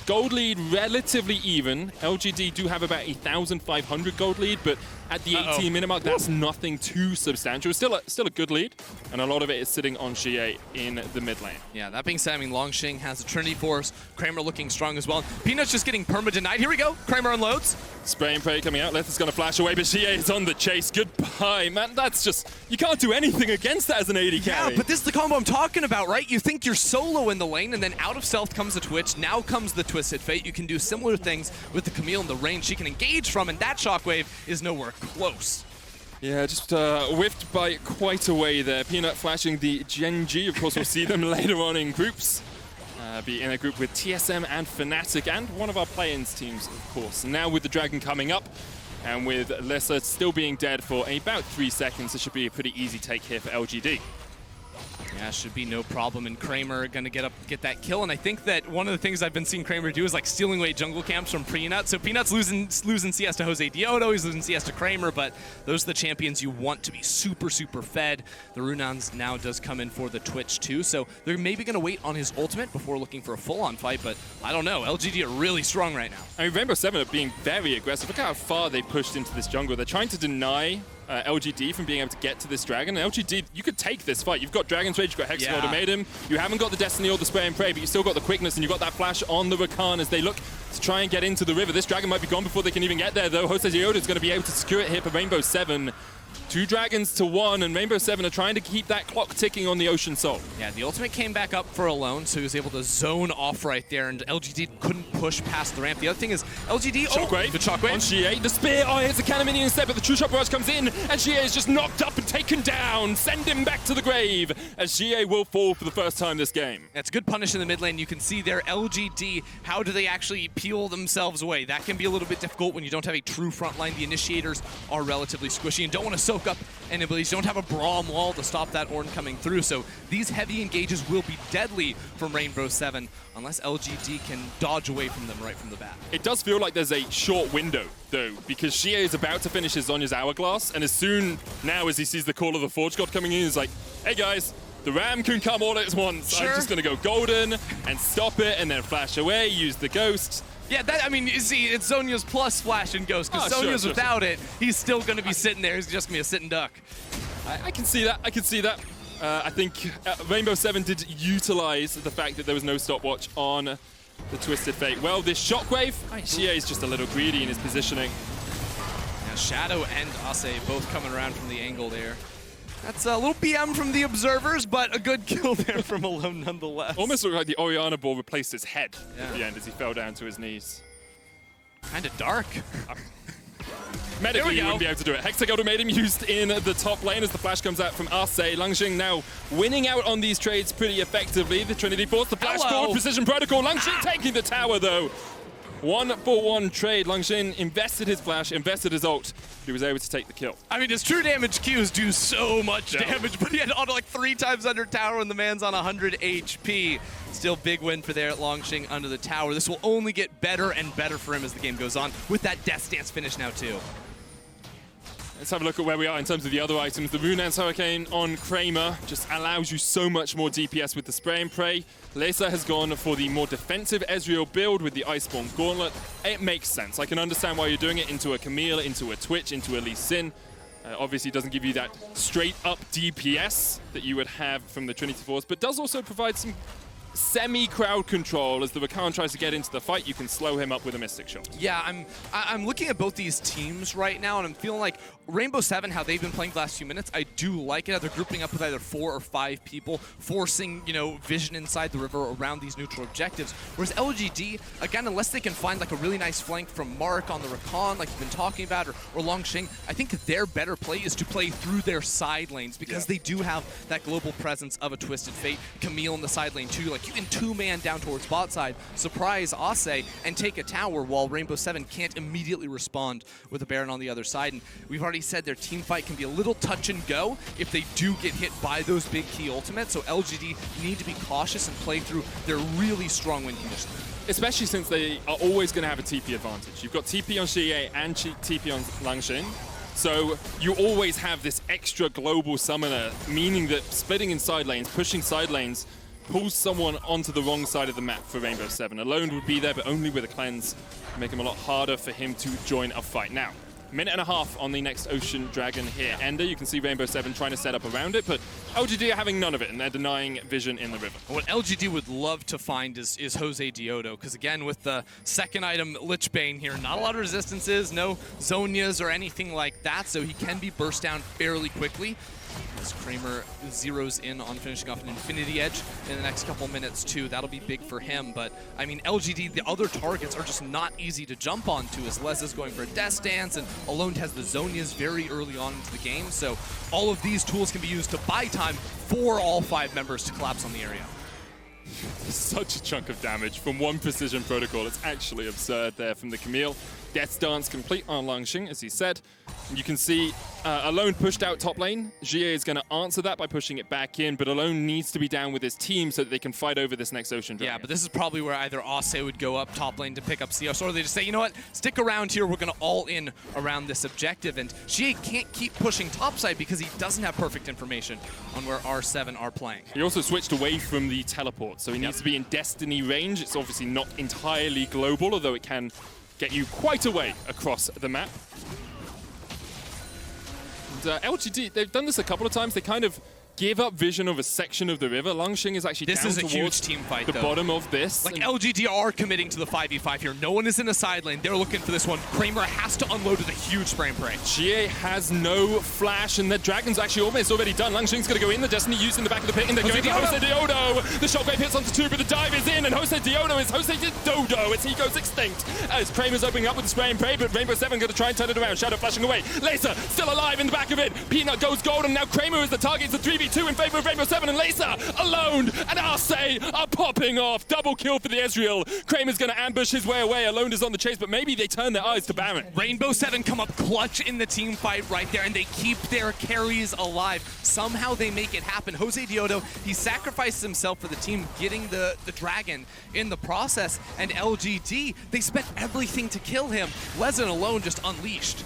gold lead relatively even. LGD do have about 1,500 gold lead, but at the 18-minute mark, that's nothing too substantial. It's still a good lead, and a lot of it is sitting on Xiye in the mid lane. Yeah, that being said, I mean, Langx has a Trinity Force, Kramer looking strong as well. Peanut's just getting perma-denied. Here we go. Kramer unloads. Spray and pray coming out. Leza's going to flash away, but Xiye is on the chase. Goodbye, man. That's just... You can't do anything against that as an AD carry. Yeah, but this is the combo I'm talking about, right? You think you're solo in the lane, and then out of stealth comes the Twitch. Now comes the Twisted Fate. You can do similar things with the Camille in the range she can engage from, and that shockwave is nowhere close. Yeah, just whiffed by quite a way there. Peanut flashing the Genji. Of course, we'll see them later on in groups. Be in a group with TSM and Fnatic, and one of our play-ins teams, of course. And now with the Dragon coming up, and with Leza still being dead for about 3 seconds, this should be a pretty easy take here for LGD. Yeah, should be no problem, and Kramer gonna get that kill. And I think that one of the things I've been seeing Kramer do is like stealing away jungle camps from Peanut. So Peanut's losing CS to Josedeodo, he's losing CS to Kramer, but those are the champions you want to be super, super fed. The Runans now does come in for the Twitch too, so they're maybe gonna wait on his ultimate before looking for a full-on fight, but I don't know. LGD are really strong right now. I mean, Rainbow 7 are being very aggressive. Look how far they pushed into this jungle. They're trying to deny LGD from being able to get to this dragon. And LGD, you could take this fight. You've got Dragon's Rage, you've got Hexagon Ultimatum. You haven't got the Destiny or the Spray and Pray, but you still got the quickness, and you've got that flash on the Rakan as they look to try and get into the river. This dragon might be gone before they can even get there, though. Josedeodo is going to be able to secure it here for Rainbow 7. 2 dragons to 1, and Rainbow 7 are trying to keep that clock ticking on the Ocean Soul. Yeah, the ultimate came back up for Alone, so he was able to zone off right there, and LGD couldn't push past the ramp. The other thing is, LGD... Shockwave. The Shockwave. On Xiye. The spear. Oh, here's the cannon minion instead, but the True Shot Barrage comes in, and Xiye is just knocked up and taken down. Send him back to the grave, as Xiye will fall for the first time this game. That's good punish in the mid lane. You can see there, LGD, how do they actually peel themselves away? That can be a little bit difficult when you don't have a true front line. The initiators are relatively squishy and don't want to soak up any abilities. Don't have a Braum wall to stop that Ornn coming through, so these heavy engages will be deadly from Rainbow 7 unless LGD can dodge away from them right from the bat. It does feel like there's a short window, though, because Xiye is about to finish his Zhonya's Hourglass, and as soon now as he sees the call of the Forge God coming in, he's like, hey guys, the Ram can come all at once. Sure. I'm just going to go golden and stop it and then flash away, use the Ghost. Yeah, I mean, you see, it's Zhonya's plus Flash and Ghost, because Zhonya's without it, he's still going to be sitting there. He's just going to be a sitting duck. I can see that. I can see that. I think Rainbow 7 did utilize the fact that there was no stopwatch on the Twisted Fate. Well, this Shockwave, Xiye is just a little greedy in his positioning. Yeah, Shadow and Acce both coming around from the angle there. That's a little BM from the observers, but a good kill there from Alone nonetheless. Almost looked like the Orianna ball replaced his head at the end as he fell down to his knees. Kind of dark. Medically, you wouldn't be able to do it. Hexagon made him used in the top lane as the flash comes out from Acce. Langx now winning out on these trades pretty effectively. The Trinity Force, the flash forward, Precision Protocol. Langx taking the tower, though. 1-for-1 trade. Langx invested his flash, invested his ult, but he was able to take the kill. I mean, his true damage Qs do so much damage, but he had auto like 3 times under tower and the man's on 100 HP. Still big win for there at Langx under the tower. This will only get better and better for him as the game goes on with that Death Dance finish now too. Let's have a look at where we are in terms of the other items. The Runance Hurricane on Kramer just allows you so much more DPS with the spray and pray. Leza has gone for the more defensive Ezreal build with the Iceborne Gauntlet. It makes sense. I can understand why you're doing it into a Camille, into a Twitch, into a Lee Sin. Obviously, it doesn't give you that straight-up DPS that you would have from the Trinity Force, but does also provide some semi-crowd control. As the Rakan tries to get into the fight, you can slow him up with a Mystic Shot. Yeah, I'm looking at both these teams right now, and I'm feeling like Rainbow 7, how they've been playing the last few minutes, I do like it. How they're grouping up with either 4 or 5 people, forcing, you know, vision inside the river around these neutral objectives. Whereas LGD, again, unless they can find like a really nice flank from Mark on the Rakan, like you've been talking about, or Langx, I think their better play is to play through their side lanes, because they do have that global presence of a Twisted Fate, Camille in the side lane too. Like, you can 2-man down towards bot side, surprise Acce, and take a tower while Rainbow 7 can't immediately respond with a Baron on the other side. And we've already said their team fight can be a little touch and go if they do get hit by those big key ultimates, so LGD need to be cautious and play through their really strong win conditions. Especially since they are always going to have a TP advantage. You've got TP on Xiye and TP on Langx. So you always have this extra global summoner, meaning that splitting in side lanes, pushing side lanes, pulls someone onto the wrong side of the map for Rainbow 7. Alone would be there, but only with a cleanse. Make him a lot harder for him to join a fight. Now, minute and a half on the next Ocean Dragon here. Ender, you can see Rainbow 7 trying to set up around it, but LGD are having none of it, and they're denying vision in the river. What LGD would love to find is Josedeodo, because again, with the second item, Lichbane here, not a lot of resistances, no Zonias or anything like that, so he can be burst down fairly quickly. As Kramer zeroes in on finishing off an Infinity Edge in the next couple minutes too. That'll be big for him, but I mean, LGD, the other targets are just not easy to jump onto, as Leza's going for a Death Dance, and Alone has the Zonias very early on into the game, so all of these tools can be used to buy time for all 5 members to collapse on the area. Such a chunk of damage from one precision protocol. It's actually absurd there from the Camille. Death Dance complete on Langx, as he said. And you can see Alone pushed out top lane. Xiye is going to answer that by pushing it back in, but Alone needs to be down with his team so that they can fight over this next Ocean Dragon. Yeah, but this is probably where either Acce would go up top lane to pick up CS, or they just say, you know what, stick around here, we're going to all in around this objective. And Xiye can't keep pushing topside because he doesn't have perfect information on where R7 are playing. He also switched away from the teleport, so he needs to be in Destiny range. It's obviously not entirely global, although it can get you quite a way across the map. And LGD, they've done this a couple of times. They kind of give up vision of a section of the river. Langx is actually down towards huge team fight, the bottom of this. Like, LGD are committing to the 5v5 here. No one is in a side lane. They're looking for this one. Kramer has to unload with a huge spray and pray. Xiye has no flash, and the Dragon's actually almost already done. Langx is going to go in. The Destiny used in the back of the pit, and they're going to Josedeodo. The shockwave hits onto 2, but the dive is in, and Josedeodo is Josedeodo as he goes extinct. As Kramer's opening up with the spray and pray, but Rainbow 7 going to try and turn it around. Shadow flashing away. Leza still alive in the back of it. Peanut goes gold, and now Kramer is the target. It's a 3v2 in favor of Rainbow 7, and Leza Alone and Acce are popping off. Double kill for the Ezreal. Kramer's going to ambush his way away. Alone is on the chase, but maybe they turn their eyes to Baron. Rainbow 7 come up clutch in the team fight right there, and they keep their carries alive. Somehow they make it happen. Josedeodo, he sacrificed himself for the team, getting the dragon in the process, and LGD, they spent everything to kill him. Leza and Alone just unleashed.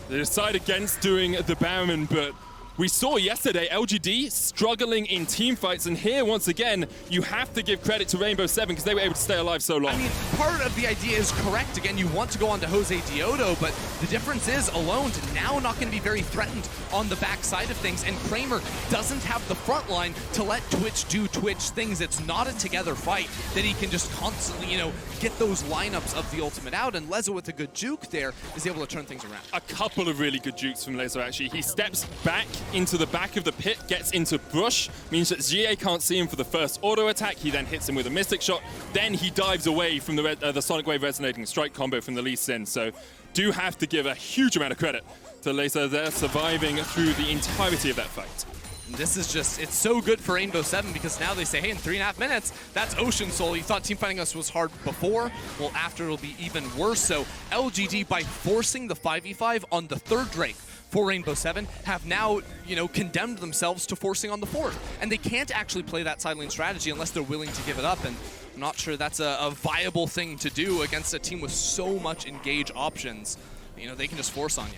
They decide against doing the Baron, but we saw yesterday LGD struggling in team fights, and here, once again, you have to give credit to Rainbow 7 because they were able to stay alive so long. I mean, part of the idea is correct. Again, you want to go on to Josedeodo, but the difference is Alone now not going to be very threatened on the back side of things, and Kramer doesn't have the front line to let Twitch do Twitch things. It's not a together fight that he can just constantly, you know, get those lineups of the ultimate out, and Leza with a good juke there is able to turn things around. A couple of really good jukes from Leza, actually. He steps back into the back of the pit, gets into brush, means that Xiye can't see him for the first auto attack. He then hits him with a Mystic Shot. Then he dives away from the Sonic Wave Resonating Strike combo from the Lee Sin. So do have to give a huge amount of credit to Leza there, surviving through the entirety of that fight. This is just, it's so good for Rainbow 7 because now they say, hey, in 3.5 minutes, that's Ocean Soul. You thought teamfighting us was hard before. Well, after it'll be even worse. So LGD, by forcing the 5v5 on the third Drake for Rainbow 7, have now, you know, condemned themselves to forcing on the fourth. And they can't actually play that side lane strategy unless they're willing to give it up. And I'm not sure that's a viable thing to do against a team with so much engage options. You know, they can just force on you.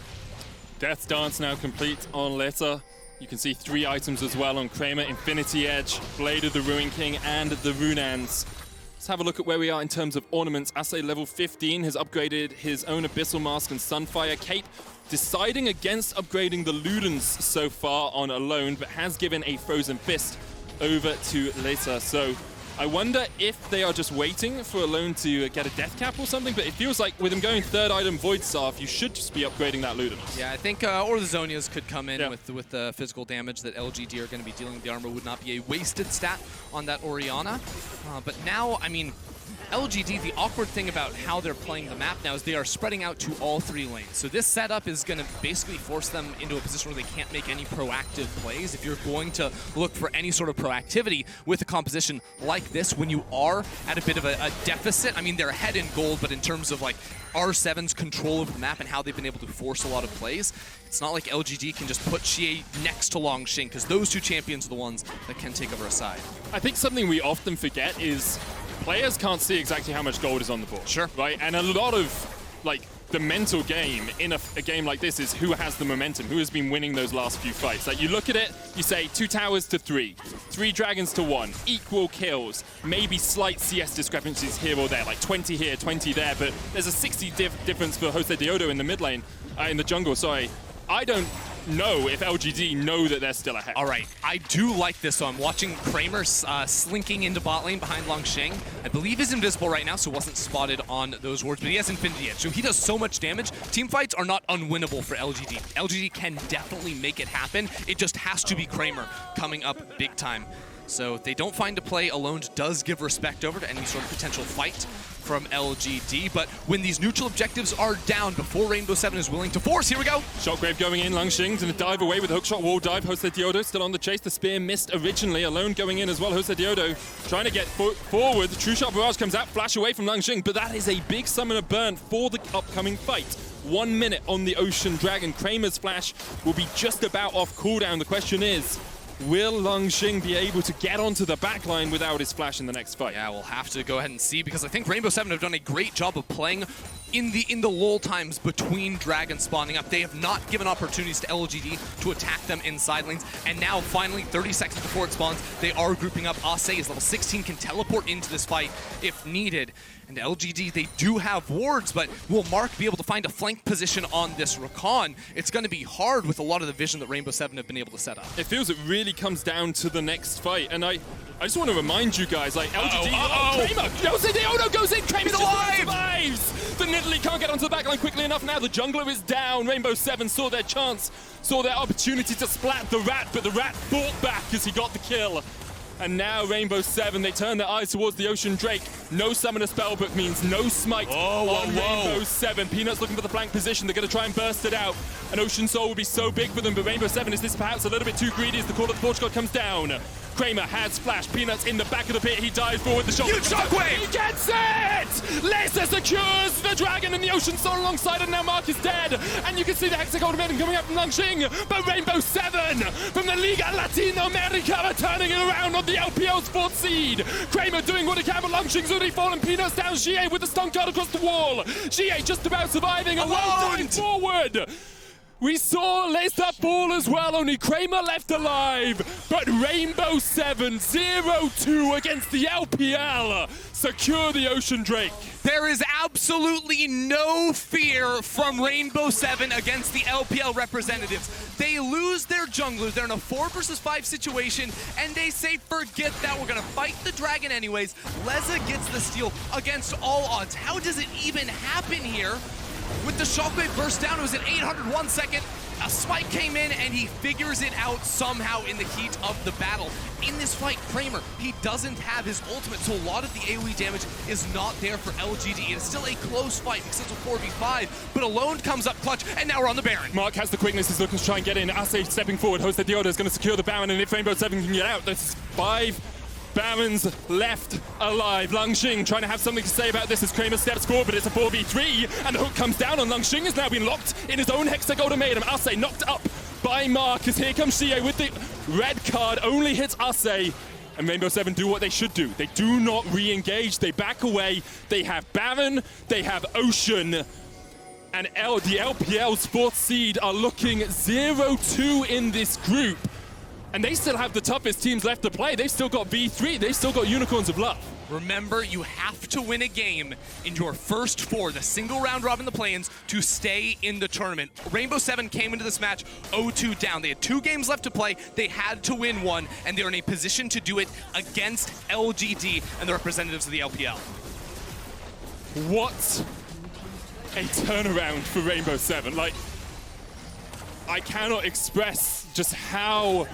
Death Dance now complete on Leza. You can see 3 items as well on Kramer: Infinity Edge, Blade of the Ruin King, and the Runans. Let's have a look at where we are in terms of ornaments. Acce level 15 has upgraded his own Abyssal Mask and Sunfire Cape, deciding against upgrading the Ludens so far on Alone, but has given a Frozen Fist over to Leza. So I wonder if they are just waiting for Alone to get a death cap or something, but it feels like with him going 3rd item Void Staff, you should just be upgrading that Ludens. Yeah, I think, or the Zhonya's could come in with the physical damage that LGD are going to be dealing with. The armor would not be a wasted stat on that Orianna. But now, I mean, LGD, the awkward thing about how they're playing the map now is they are spreading out to all 3 lanes. So this setup is going to basically force them into a position where they can't make any proactive plays. If you're going to look for any sort of proactivity with a composition like this, when you are at a bit of a deficit, I mean, they're ahead in gold, but in terms of like R7's control of the map and how they've been able to force a lot of plays, it's not like LGD can just put Xiye next to Langx, because those 2 champions are the ones that can take over a side. I think something we often forget is players can't see exactly how much gold is on the board. Sure. Right? And a lot of, like, the mental game in a game like this is who has the momentum, who has been winning those last few fights. Like, you look at it, you say 2 towers to 3, 3 dragons to 1, equal kills, maybe slight CS discrepancies here or there, like 20 here, 20 there, but there's a 60 difference for Josedeodo in the mid lane, in the jungle, sorry. I don't know if LGD know that they're still ahead. All right, I do like this. So I'm watching Kramer slinking into bot lane behind Langx. I believe he's invisible right now, so wasn't spotted on those wards, but he has Infinity Edge, so he does so much damage. Team fights are not unwinnable for LGD. LGD can definitely make it happen. It just has to be Kramer coming up big time. So if they don't find a play, Alone does give respect over to any sort of potential fight from LGD. But when these neutral objectives are down before Rainbow 7 is willing to force, here we go. Shockwave going in, Langxing's gonna dive away with a hookshot wall dive. Josedeodo still on the chase. The spear missed originally. Alone going in as well. Josedeodo trying to get forward. The True Shot Barrage comes out, flash away from Langxing, but that is a big summoner burn for the upcoming fight. 1 minute on the Ocean Dragon. Kramer's flash will be just about off cooldown. The question is, will Langxing be able to get onto the backline without his flash in the next fight? Yeah, we'll have to go ahead and see, because I think Rainbow 7 have done a great job of playing in the lull times between dragons spawning up. They have not given opportunities to LGD to attack them in side lanes, and now finally 30 seconds before it spawns, they are grouping up. Acce is level 16, can teleport into this fight if needed. And LGD, they do have wards, but will Mark be able to find a flank position on this Rakan? It's going to be hard with a lot of the vision that Rainbow 7 have been able to set up. It feels it really comes down to the next fight, and I just want to remind you guys, like, LGD, Kramer, Josedeodo goes in, Kramer's alive! Survives! The Nidalee can't get onto the backline quickly enough now, the jungler is down. Rainbow 7 saw their chance, saw their opportunity to splat the rat, but the rat fought back as he got the kill. And now Rainbow 7, they turn their eyes towards the Ocean Drake. No Summoner Spellbook means no smite on Rainbow 7. Peanuts looking for the flank position. They're going to try and burst it out. An Ocean Soul will be so big for them, but Rainbow 7, is this perhaps a little bit too greedy as the Call of the Forge God comes down? Kramer has flash. Peanuts in the back of the pit. He dives forward. The shot. Huge shockwave! He gets it! Leza secures the Dragon and the Ocean Soul alongside, and now Mark is dead. And you can see the Hexagon Maiden coming up from Langxing. But Rainbow 7 from the Liga Latino America are turning it around on the LPL's 4th seed. Kramer doing what he can, but Langxing's already fallen. Peanuts down. Xiye with the stun card across the wall. Xiye just about surviving. Alone going forward. We saw Leza fall as well, only Kramer left alive. But Rainbow 7, 0-2 against the LPL. Secure the Ocean Drake. There is absolutely no fear from Rainbow 7 against the LPL representatives. They lose their junglers. They're in a 4 versus 5 situation, and they say, forget that. We're going to fight the dragon anyways. Leza gets the steal against all odds. How does it even happen here? With the Shockwave burst down, it was an 801 second a spike came in and he figures it out somehow in the heat of the battle. In this fight, Kramer, he doesn't have his ultimate, so a lot of the AoE damage is not there for LGD. It is still a close fight because it's a 4v5, but Alone comes up clutch, and now we're on the Baron. Mark has the quickness, he's looking to try and get in. Acce stepping forward, Josedeodo is going to secure the Baron, and if Rainbow 7 can get out, there's 5 Barons left alive. Langx trying to have something to say about this as Kramer steps forward, but it's a 4v3, and the hook comes down on Langx. Has now been locked in his own Hexagolden Maiden. Acce knocked up by Mark as here comes Xiye with the red card, only hits Acce. And Rainbow 7 do what they should do. They do not re-engage, they back away. They have Baron, they have Ocean, and the LPL's 4th seed are looking 0-2 in this group. And they still have the toughest teams left to play. They've still got V3, they've still got Unicorns of Love. Remember, you have to win a game in your first 4, the single round robin, the play-ins, to stay in the tournament. Rainbow 7 came into this match 0-2 down. They had 2 games left to play. They had to win 1, and they're in a position to do it against LGD and the representatives of the LPL. What a turnaround for Rainbow 7. Like, I cannot express just how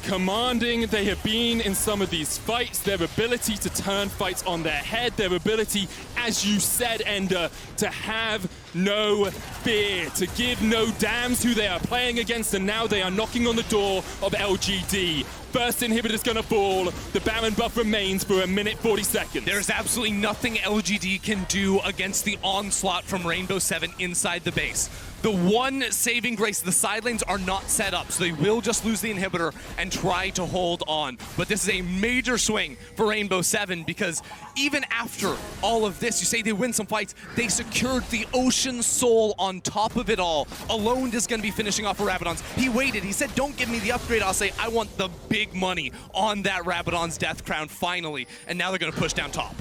commanding they have been in some of these fights, their ability to turn fights on their head, their ability, as you said, Ender, to have no fear, to give no damns who they are playing against, and now they are knocking on the door of LGD. First inhibitor is going to fall. The Baron buff remains for 1:40 seconds. There's absolutely nothing LGD can do against the onslaught from Rainbow 7 inside the base. The one saving grace, the side lanes are not set up, so they will just lose the inhibitor and try to hold on. But this is a major swing for Rainbow 7 because even after all of this, you say they win some fights, they secured the Ocean Soul on top of it all. Alone is going to be finishing off for Rabadon's. He waited, he said, don't give me the upgrade, I'll say, I want the big money on that Rabadon's Death Crown finally. And now they're going to push down top.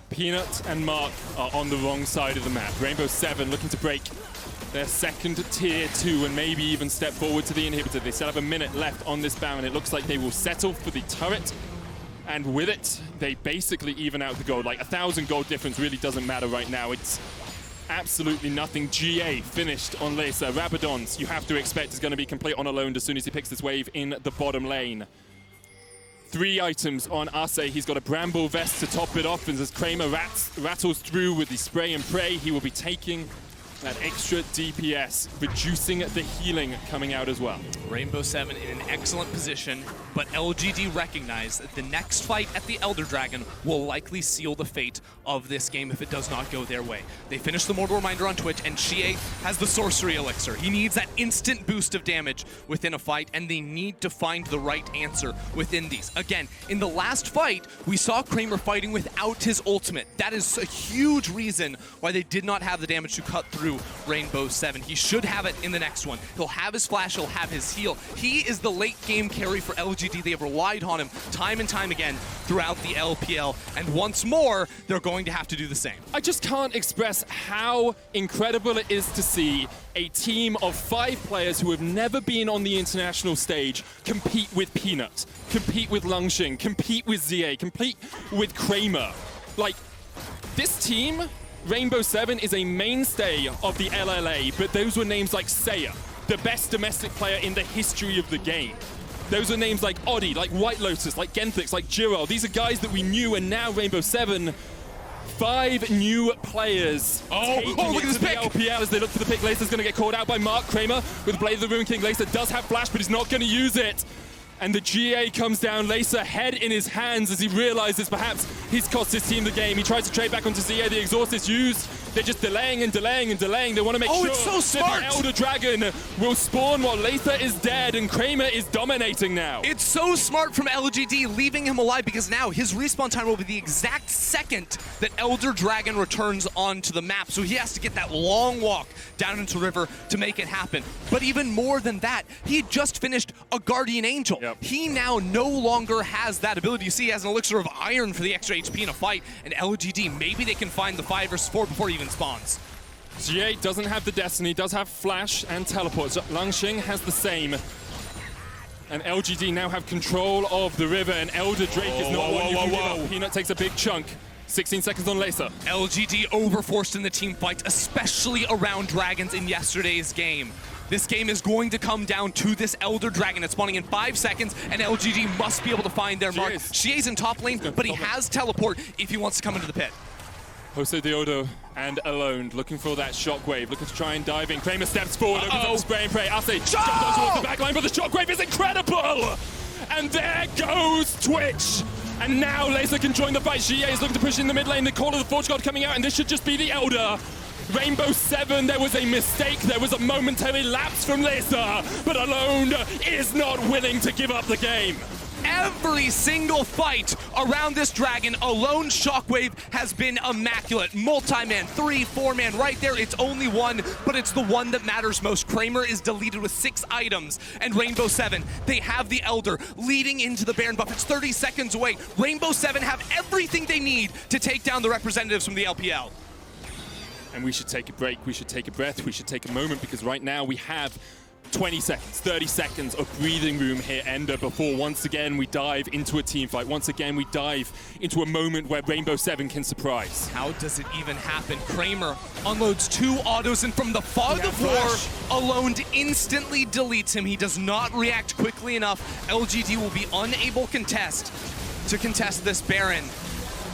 Peanut and Mark are on the wrong side of the map. Rainbow 7 looking to break their second tier 2 and maybe even step forward to the inhibitor. They still have a minute left on this Baron. It looks like they will settle for the turret. And with it, they basically even out the gold. Like 1,000 gold difference really doesn't matter right now. It's absolutely nothing. GA finished on Leza. Rabadon's, you have to expect, is going to be complete on Alone as soon as he picks this wave in the bottom lane. 3 items on Acce. He's got a Bramble Vest to top it off, and as Kramer rattles through with the spray and pray, he will be taking that extra DPS, reducing the healing coming out as well. Rainbow 7 in an excellent position, but LGD recognize that the next fight at the Elder Dragon will likely seal the fate of this game if it does not go their way. They finished the Mortal Reminder on Twitch, and Xiye has the Sorcery Elixir. He needs that instant boost of damage within a fight, and they need to find the right answer within these. Again, in the last fight, we saw Kramer fighting without his ultimate. That is a huge reason why they did not have the damage to cut through Rainbow 7. He should have it in the next one. He'll have his flash, he'll have his heal. He is the late game carry for LGD. They have relied on him time and time again throughout the LPL, and once more, they're going to have to do the same. I just can't express how incredible it is to see a team of 5 players who have never been on the international stage compete with Peanut, compete with Langx, compete with Xiye, compete with Kramer. Like, this team, Rainbow 7, is a mainstay of the LLA, but those were names like Xiye, the best domestic player in the history of the game. Those are names like Oddie, like White Lotus, like Genthix, like Jiro. These are guys that we knew, and now Rainbow 7, 5 new players taking look at this it to the pick. LPL as they look for the pick. Leza's going to get called out by Mark. Kramer with Blade of the Ruin King. Leza does have flash, but he's not going to use it. And the GA comes down, Leza head in his hands as he realizes perhaps he's cost his team the game. He tries to trade back onto Xiye, the exhaust is used. They're just delaying and delaying and delaying. They want to make sure it's so smart. that the Elder Dragon will spawn while Leza is dead and Kramer is dominating now. It's so smart from LGD, leaving him alive, because now his respawn time will be the exact second that Elder Dragon returns onto the map. So he has to get that long walk down into River to make it happen. But even more than that, he had just finished a Guardian Angel. Yep. He now no longer has that ability. You see, he has an Elixir of Iron for the extra HP in a fight, and LGD, maybe they can find the 5 versus 4 before he even spawns. Xiye doesn't have the Destiny, does have Flash and Teleport. So Langx has the same. And LGD now have control of the river, and Elder Drake is not one you can give up. Peanut takes a big chunk. 16 seconds on Leza. LGD overforced in the team fight, especially around Dragons in yesterday's game. This game is going to come down to this Elder Dragon. It's spawning in 5 seconds, and LGD must be able to find their mark. Xiye's in top lane, but he has teleport if he wants to come into the pit. Josedeodo and Alone looking for that shockwave, looking to try and dive in. Kramer steps forward, looking for the spray and pray. Acce jumps towards the back line, but the shockwave is incredible! And there goes Twitch! And now Leza can join the fight. Xiye is looking to push in the mid lane. The Call of the Forge God coming out, and this should just be the Elder. Rainbow 7, there was a mistake. There was a momentary lapse from Leza, but Alone is not willing to give up the game. Every single fight around this dragon, Alone Shockwave has been immaculate. Multi-man, 3, 4-man, right there. It's only one, but it's the one that matters most. Kramer is deleted with 6 items, and Rainbow 7, they have the Elder leading into the Baron buff. It's 30 seconds away. Rainbow 7 have everything they need to take down the representatives from the LPL. And we should take a break, we should take a breath, we should take a moment, because right now we have 20 seconds, 30 seconds of breathing room here, Ender, before once again we dive into a team fight. Once again we dive into a moment where Rainbow 7 can surprise. How does it even happen? Kramer unloads 2 autos, and from the fog of war, Alone instantly deletes him. He does not react quickly enough. LGD will be unable to contest this Baron.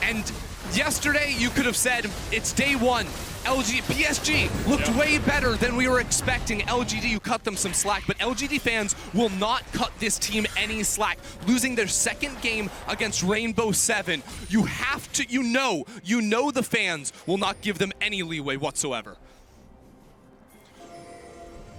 And yesterday you could have said it's day 1. PSG looked way better than we were expecting. LGD, you cut them some slack, but LGD fans will not cut this team any slack. Losing their 2nd game against Rainbow 7, you have to, you know the fans will not give them any leeway whatsoever.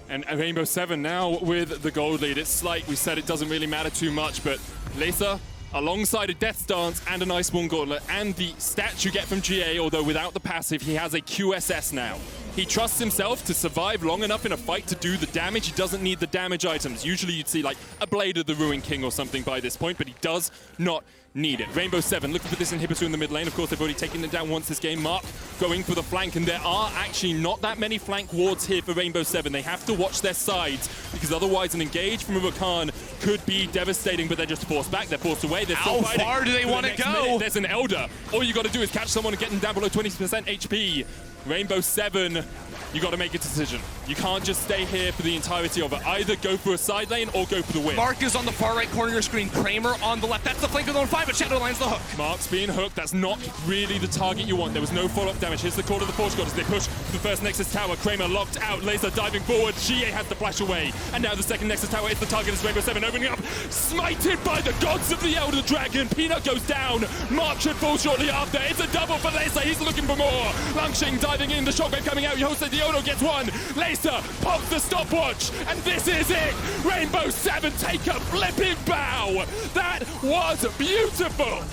And Rainbow 7 now with the gold lead. It's like we said, it doesn't really matter too much, but Leza, alongside a Death Stance and an Iceborne Gauntlet and the stats you get from GA, although without the passive, he has a QSS now. He trusts himself to survive long enough in a fight to do the damage. He doesn't need the damage items. Usually you'd see like a Blade of the Ruin King or something by this point, but he does not need it. Rainbow 7 looking for this inhibitor in the mid lane. Of course, they've already taken it down once this game. Mark going for the flank, and there are actually not that many flank wards here for Rainbow 7. They have to watch their sides, because otherwise an engage from a Rakan could be devastating, but they're just forced back. They're forced away. They're still fighting. How far do they want to go? There's an Elder. All you got to do is catch someone and get them down below 20% HP. Rainbow 7, you got to make a decision. You can't just stay here for the entirety of it. Either go for a side lane or go for the win. Mark is on the far right corner of your screen. Kramer on the left. That's the flank of the 1-5, but Shadowline's the hook. Mark's being hooked. That's not really the target you want. There was no follow-up damage. Here's the Call of the Forge God as they push for the first Nexus Tower. Kramer locked out. Leza diving forward. Xiye has the flash away. And now the second Nexus Tower is the target as Rainbow 7 opening up. Smited by the gods of the Elder Dragon. Peanut goes down. Mark should fall shortly after. It's a double for Leza. He's looking for more. Langx diving in. The shockwave coming out. Josedeodo gets one. Leza pops the stopwatch. And this is it. Rainbow 7 take a flipping bow. That was beautiful.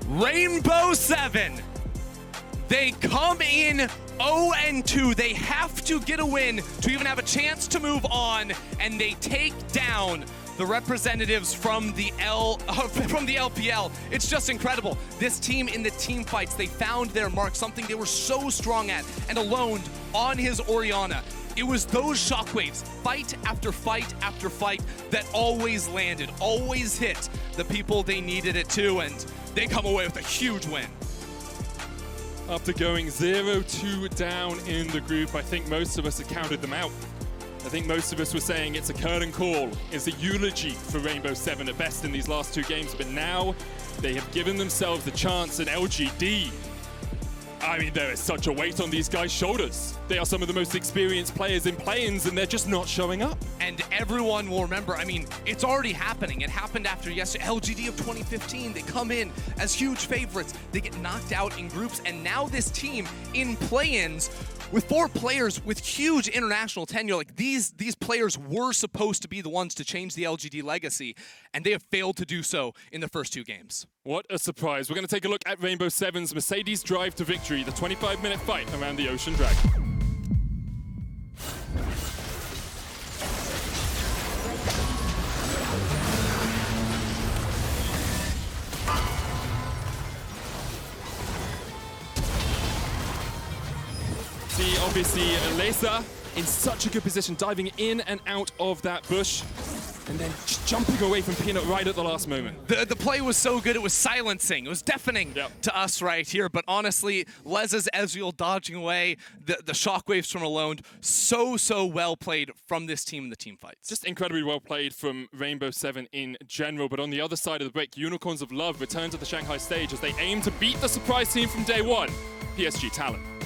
Rainbow 7. They come in 0-2. They have to get a win to even have a chance to move on, and they take down the representatives from the LPL. It's just incredible. This team in the team fights, they found their mark, something they were so strong at, and Alone on his Orianna. It was those shockwaves, fight after fight after fight, that always landed, always hit the people they needed it to, and they come away with a huge win. After going 0-2 down in the group, I think most of us had counted them out. I think most of us were saying it's a curtain call. It's a eulogy for Rainbow 7 at best in these last 2 games, but now they have given themselves the chance at LGD. I mean, there is such a weight on these guys' shoulders. They are some of the most experienced players in play-ins, and they're just not showing up. And everyone will remember, I mean, it's already happening. It happened after yesterday. LGD of 2015, they come in as huge favorites. They get knocked out in groups, and now this team in play-ins with 4 players with huge international tenure. Like, these players were supposed to be the ones to change the LGD legacy, and they have failed to do so in the first 2 games. What a surprise. We're going to take a look at Rainbow 7's Mercedes drive to victory, the 25-minute fight around the Ocean Dragon. See, obviously, Leza in such a good position, diving in and out of that bush. and then just jumping away from Peanut right at the last moment. The play was so good, it was silencing. It was deafening to us right here. But honestly, Leza's Ezreal dodging away, the shockwaves from Alone, so well played from this team in the team fights. Just incredibly well played from Rainbow 7 in general. But on the other side of the break, Unicorns of Love return to the Shanghai stage as they aim to beat the surprise team from day one, PSG Talon.